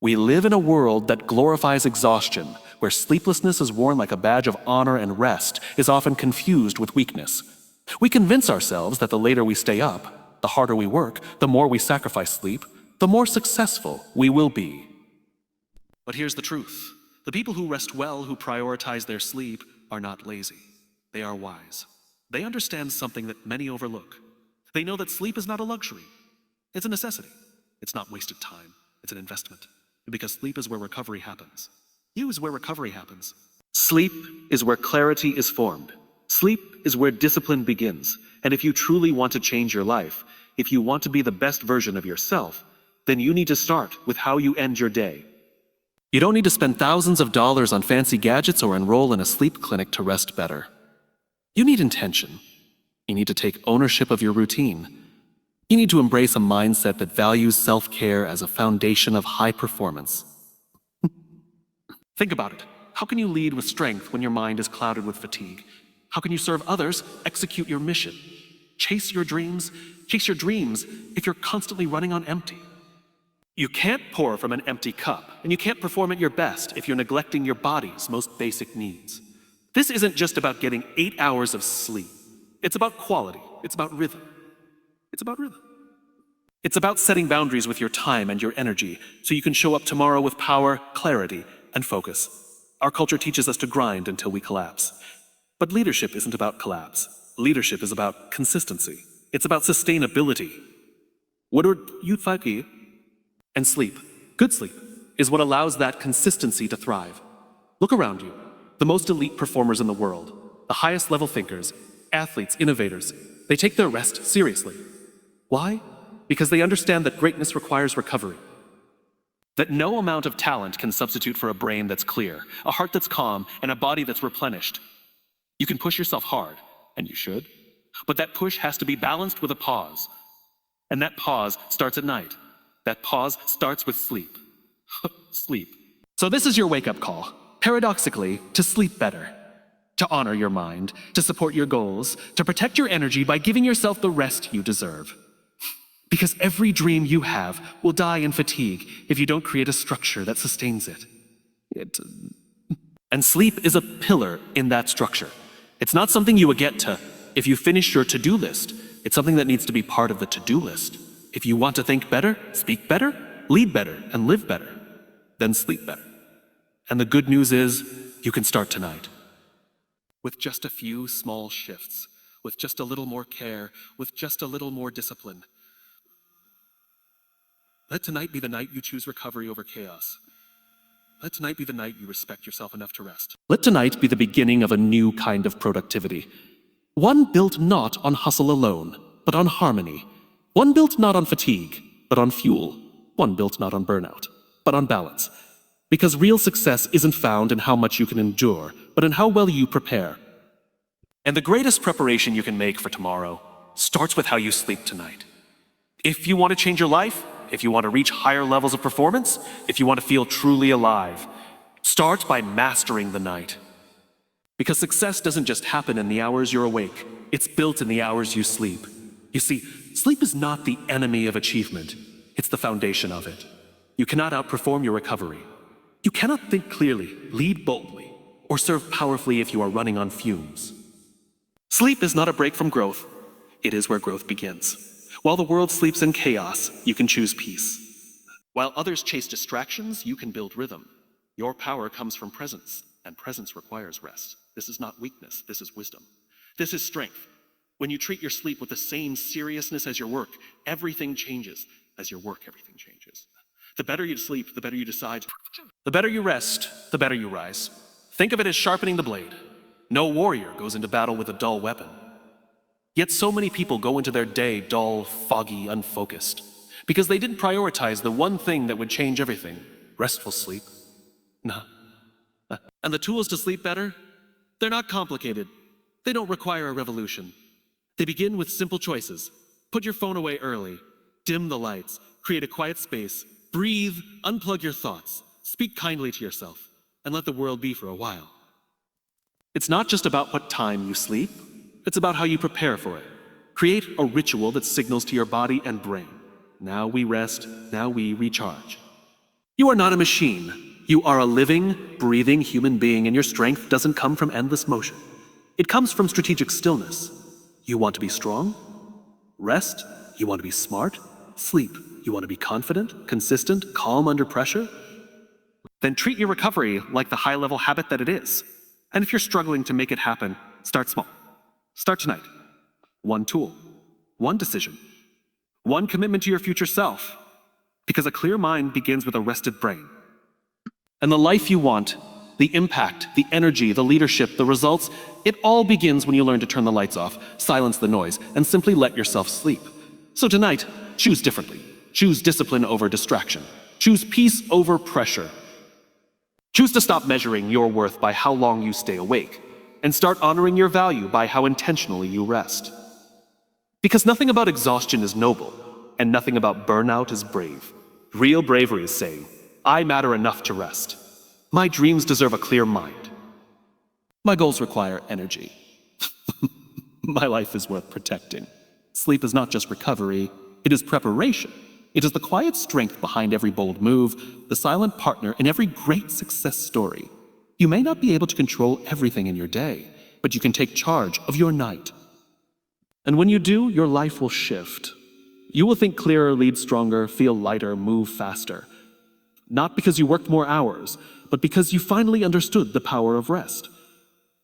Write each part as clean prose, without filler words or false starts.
We live in a world that glorifies exhaustion, where sleeplessness is worn like a badge of honor and rest is often confused with weakness. We convince ourselves that the later we stay up, the harder we work, the more we sacrifice sleep, the more successful we will be. But here's the truth. The people who rest well, who prioritize their sleep, are not lazy. They are wise. They understand something that many overlook. They know that sleep is not a luxury. It's a necessity. It's not wasted time. It's an investment. Because sleep is where recovery happens. You is where recovery happens. Sleep is where clarity is formed. Sleep is where discipline begins. And if you truly want to change your life, if you want to be the best version of yourself, then you need to start with how you end your day. You don't need to spend thousands of dollars on fancy gadgets or enroll in a sleep clinic to rest better. You need intention. You need to take ownership of your routine. You need to embrace a mindset that values self-care as a foundation of high performance. Think about it. How can you lead with strength when your mind is clouded with fatigue? How can you serve others, execute your mission, chase your dreams if you're constantly running on empty? You can't pour from an empty cup, and you can't perform at your best if you're neglecting your body's most basic needs. This isn't just about getting 8 hours of sleep. It's about quality. It's about rhythm. It's about setting boundaries with your time and your energy so you can show up tomorrow with power, clarity, and focus. Our culture teaches us to grind until we collapse. But leadership isn't about collapse. Leadership is about consistency. It's about sustainability. And sleep, good sleep, is what allows that consistency to thrive. Look around you. The most elite performers in the world, the highest level thinkers, athletes, innovators, they take their rest seriously. Why? Because they understand that greatness requires recovery. That no amount of talent can substitute for a brain that's clear, a heart that's calm, and a body that's replenished. You can push yourself hard, and you should, but that push has to be balanced with a pause. And that pause starts at night. That pause starts with sleep. Sleep. So this is your wake-up call, paradoxically, to sleep better, to honor your mind, to support your goals, to protect your energy by giving yourself the rest you deserve. Because every dream you have will die in fatigue if you don't create a structure that sustains it. And sleep is a pillar in that structure. It's not something you will get to if you finish your to-do list. It's something that needs to be part of the to-do list. If you want to think better, speak better, lead better, and live better, then sleep better. And the good news is, you can start tonight. With just a few small shifts, with just a little more care, with just a little more discipline. Let tonight be the night you choose recovery over chaos. Let tonight be the night you respect yourself enough to rest. Let tonight be the beginning of a new kind of productivity. One built not on hustle alone, but on harmony. One built not on fatigue, but on fuel. One built not on burnout, but on balance. Because real success isn't found in how much you can endure, but in how well you prepare. And the greatest preparation you can make for tomorrow starts with how you sleep tonight. If you want to change your life, if you want to reach higher levels of performance, if you want to feel truly alive, start by mastering the night. Because success doesn't just happen in the hours you're awake. It's built in the hours you sleep. You see, sleep is not the enemy of achievement. It's the foundation of it. You cannot outperform your recovery. You cannot think clearly, lead boldly, or serve powerfully if you are running on fumes. Sleep is not a break from growth. It is where growth begins. While the world sleeps in chaos, you can choose peace. While others chase distractions, you can build rhythm. Your power comes from presence, and presence requires rest. This is not weakness, this is wisdom. This is strength. When you treat your sleep with the same seriousness as your work, everything changes. As your work, everything changes. The better you sleep, the better you decide. The better you rest, the better you rise. Think of it as sharpening the blade. No warrior goes into battle with a dull weapon. Yet so many people go into their day dull, foggy, unfocused, because they didn't prioritize the one thing that would change everything: restful sleep. And the tools to sleep better? They're not complicated. They don't require a revolution. They begin with simple choices. Put your phone away early. Dim the lights. Create a quiet space. Breathe. Unplug your thoughts. Speak kindly to yourself. And let the world be for a while. It's not just about what time you sleep. It's about how you prepare for it. Create a ritual that signals to your body and brain. Now we rest. Now we recharge. You are not a machine. You are a living, breathing human being, and your strength doesn't come from endless motion. It comes from strategic stillness. You want to be strong? Rest? You want to be smart? Sleep? You want to be confident, consistent, calm under pressure? Then treat your recovery like the high-level habit that it is. And if you're struggling to make it happen, start small. Start tonight. One tool, one decision, one commitment to your future self. Because a clear mind begins with a rested brain. And the life you want, the impact, the energy, the leadership, the results, it all begins when you learn to turn the lights off, silence the noise, and simply let yourself sleep. So tonight, choose differently. Choose discipline over distraction. Choose peace over pressure. Choose to stop measuring your worth by how long you stay awake, and start honoring your value by how intentionally you rest. Because nothing about exhaustion is noble, and nothing about burnout is brave. Real bravery is saying, I matter enough to rest. My dreams deserve a clear mind. My goals require energy. My life is worth protecting. Sleep is not just recovery, it is preparation. It is the quiet strength behind every bold move, the silent partner in every great success story. You may not be able to control everything in your day, but you can take charge of your night. And when you do, your life will shift. You will think clearer, lead stronger, feel lighter, move faster. Not because you worked more hours, but because you finally understood the power of rest.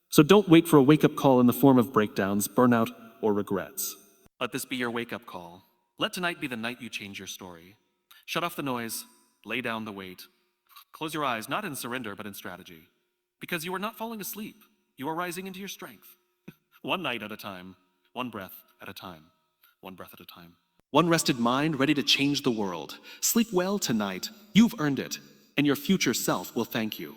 So don't wait for a wake-up call in the form of breakdowns, burnout, or regrets. Let this be your wake-up call. Let tonight be the night you change your story. Shut off the noise, lay down the weight. Close your eyes, not in surrender, but in strategy. Because you are not falling asleep. You are rising into your strength. One night at a time, one breath at a time, one breath at a time. One rested mind ready to change the world. Sleep well tonight. You've earned it, and your future self will thank you.